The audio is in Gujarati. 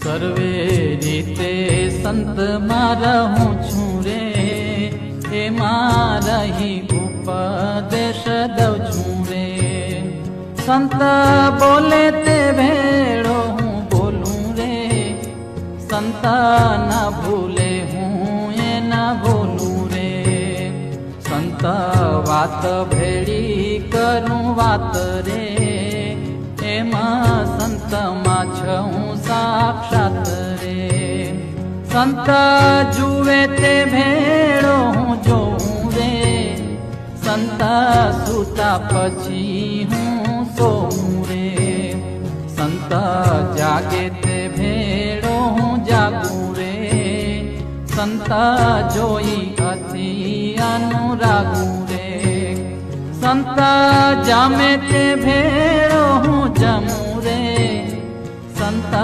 સર્વે રીતે સંત રહું છું રે, એમાં રહી ઉપદેશ દઉં છું રે. સંત બોલે તે ભેળો હું બોલું રે, સંત ના ભૂલે હું એ ના ભૂલું રે. સંત વાત ભેળી કરું વાત રે, એમાં સંતમાં છું સાક્ષાત રે. સંત જુએ તે ભેળો હું જોઉં રે, સંત સૂતા પછી હું સોઉં રે. સંત જાગે તે ભેળો હું જાગું રે, સંત જોઈ અતિ અનુરાગું રે. સંત જામે તે ભેળો હું જમું રે, સંત